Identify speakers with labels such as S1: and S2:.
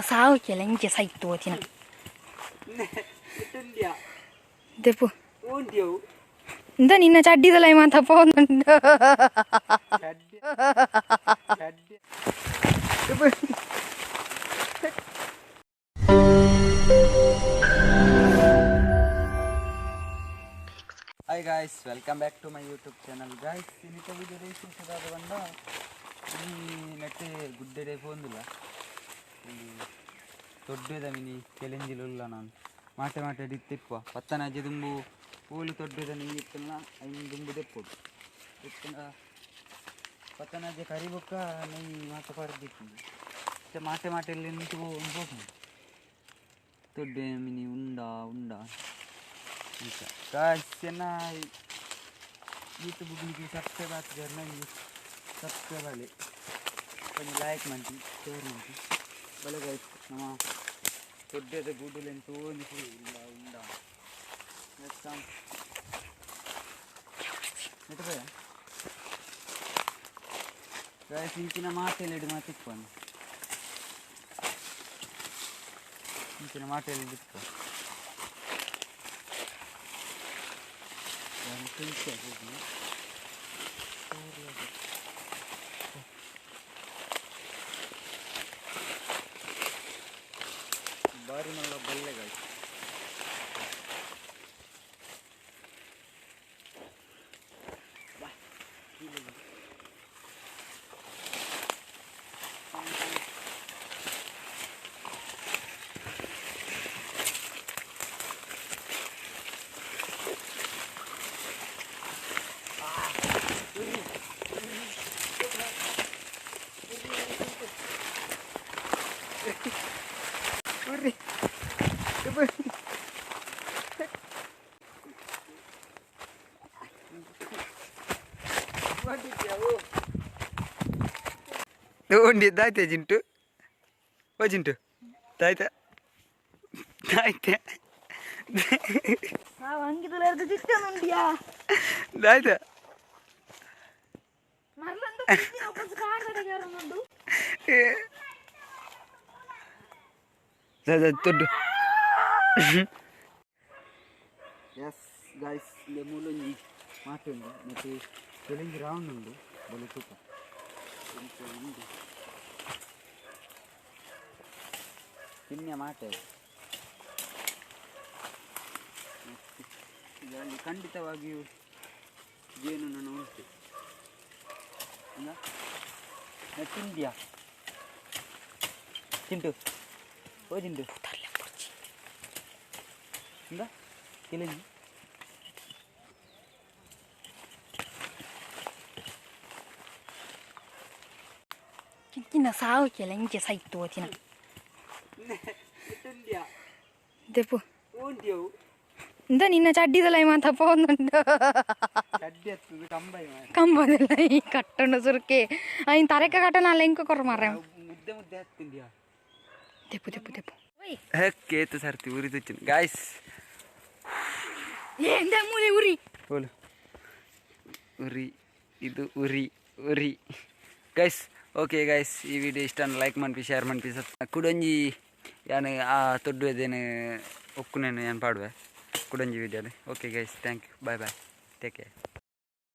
S1: ಸಾವು ಕೆಲ ಇಂಚೆ ಸೈತು ಓದಿನ ದೆಪ್ಪು ಇಂದ ನಿನ್ನ ಚಡ್ಡಿದಲ್ಲ ಮಾತ ಪೋನುಂಡು
S2: Hi guys, welcome back to my YouTube channel guys. Inita video realisada banda nette Gudded pondula toddeda mini kelenjilulla nan mate dittippa pattana jedumbu poolu toddeda ni ittuna ayin dumbu deppodu ittuna pattana je karibokka nei mate pardikku te mate elle nintu unboku todde mini unda guys yana YouTube కి subscribe చేయర్నండి subscribe అవ్వాలి కొంచెం like మంచి share మంచి బలే guys నమ తొడ్డేద గుడ్డులు ఎంతో ఉండా next నెట్టపోయా guys ఇంచిన మాటలేడు మా తిప్పుకోండి ఇంచిన మాటలు తిప్పుకో बारी मला बल्ले guys Undi daite jintu. O jintu. Daite.
S1: hangidula irdu jittanu undiya.
S2: Daite.
S1: Marlandu kidni opus kaadade garunundo.
S2: Toddu. Yes guys, lemulunji maatundi mate challenge round undu bole tupa. Kinya ಮಾಟೆ ಇದರಲ್ಲಿ ಖಂಡಿತವಾಗಿಯೂ ಜೇನುನೊಣ ಉಂಟು ತಿಂದ್ಯಾ ಚಿಂಟು ಓ ಚಿಂಟು ಇಂದ ಕೆಳಗೆ
S1: ಕಿನ್ನ ಸಾವು ಕೆಲ ಇಂಚೆ ಸೈತು ಓದಿನ ದೆಪ್ಪು ಇಂದ ನಿನ್ನ ಚಡ್ಡಿದಲ್ಲ ಮಾತ ಪೋನುಂಡು ಕಂಬದಲ್ಲ ಈ ಕಟ್ಟಣ ಸುರ್ಕೆ ಅಯ್ಯ ತರಕ ಕಟ್ಟಣ ಅಲ್ಲ ಇಂಕ ಕೊರ ಮಾರ ದೆಪ್ಪು
S2: ಕೇತು ಸರ್ತಿ ಉರಿ ತುಚ್ಚಿನ ಗಾಯ್ಸ್
S1: ಎಂದ ಮೂಲೆ ಉರಿ
S2: ಬೋಲು ಉರಿ ಇದು ಉರಿ ಗೈಸ್ ಓಕೆ ಗೈಸ್ ಈ ವಿಡಿಯೋ ಇಷ್ಟ ಲೈಕ್ ಮಾಡಿ ಶೇರ್ ಮಾಡಿ ಕುಡಂಜಿ ಯಾನು ಆ ತೊಡ್ಡುದೇನು ಒಕ್ಕುನೇನು ಏನು ಪಾಡುವೆ ಕುಡಂಜಿ ವಿಡಿಯೋಲಿ okay guys thank you bye take care